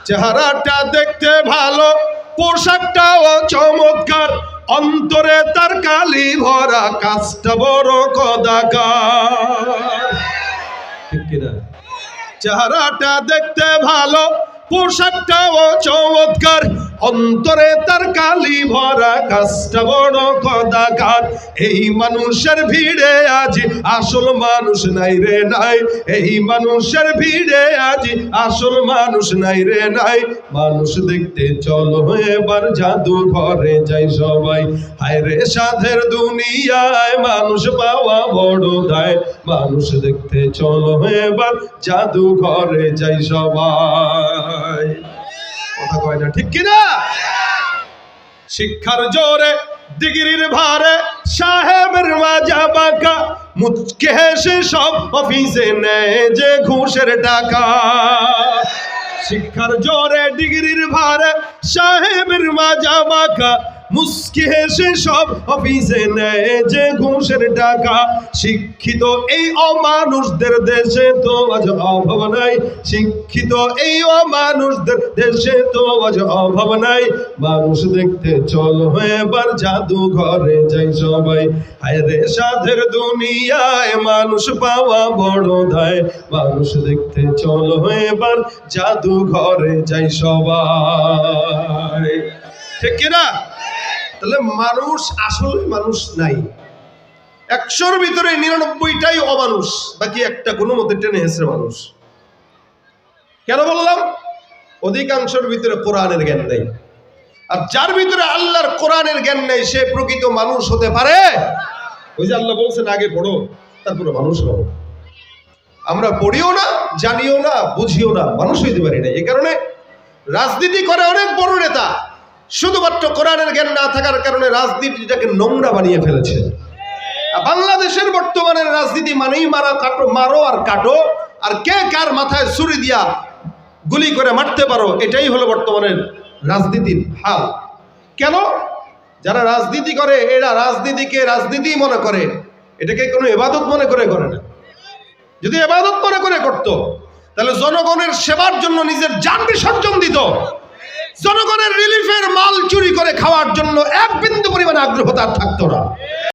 চেহারাটা দেখতে ভালো, পোশাকটাও চমৎকার, অন্তরে তার কালি ভরা, কাজটা বড় কদাকার। ঠিক কিনা? চেহারাটা দেখতে ভালো, পোশাকটাও চমৎকার, অন্তরে তার কালি ভরা, কাজটা বড় কদাকার। এই মানুষের ভিড়ে আজ আসল মানুষ নাই রে নাই, এই মানুষের ভিড়ে আজ আসল মানুষ নাই রে নাই। মানুষ দেখতে চলো এবার জাদু ঘরে যাই সবাই, হায় রে সাধের দুনিয়ায় মানুষ পাওয়া বড় দায়। মানুষ দেখতে চলো এবার জাদু ঘরে যাই সবাই। কথা কয় না, ঠিক কিনা? শিক্ষার জোরে ডিগ্রির ভারে সাহেবের মাজা বাঁকা, মুচকে হেসে সব অফিসে নেয় যে ঘুষের টাকা। শিক্ষার জোরে ডিগ্রির ভারে সাহেবের মাজা বাঁকা, মুচকি হেসে সব অফিসে নেয় যে ঘুষের টাকা। শিক্ষিত এই অমানুষদের দেশে তো আজ অভাব নাই, শিক্ষিত এই অমানুষদের দেশে তো আজ অভাব নাই। মানুষ দেখতে চলো এবার জাদু ঘরে যাই সবাই, হায় রে সাধের দুনিয়ায় মানুষ পাওয়া বড় দায়। মানুষ দেখতে চলো এবার জাদু ঘরে যাই সবাই। ঠিক কিনা? তাহলে মানুষ আসলে মানুষ নাই, 100-র ভিতরে 99টাই অমানুষ, বাকি একটা কোনো মতে টেনে হেসে মানুষ। কেন বললাম? অধিকাংশের ভিতরে কোরআনের জ্ঞান নেই, আর যার ভিতরে আল্লাহর কোরআনের জ্ঞান নেই সে প্রকৃত মানুষ হতে পারে? ওই যে আল্লাহ বলছেন আগে পড়ো তারপরে মানুষ হও। আমরা পড়িও না, জানিও না, বুঝিও না, মানুষ হইতে পারি না। এই কারণে রাজনীতি করে অনেক বড় নেতা, শুধুমাত্র কোরআনের জ্ঞান না থাকার কারণে রাজনীতিটাকে নোংরা বানিয়ে ফেলেছে। বাংলাদেশের বর্তমানের রাজনীতি মানেই মারো আর কাটো, আর কে কার মাথায় ছুরি দিয়া গুলি করে মারতে পারো, এটাই হলো বর্তমানের রাজনীতির হাল। কেন? যারা রাজনীতি করে এরা রাজনীতিকে রাজনীতি মনে করে, এটাকে কোনো ইবাদত মনে করে করে না। যদি ইবাদত মনে করে করতো তাহলে জনগণের সেবার জন্য নিজের জান বিসর্জন দিত, জনগণের রিলিফের মাল চুরি করে খাওয়ার জন্য এক বিন্দু পরিমাণ আগ্রহ তার থাকতো না।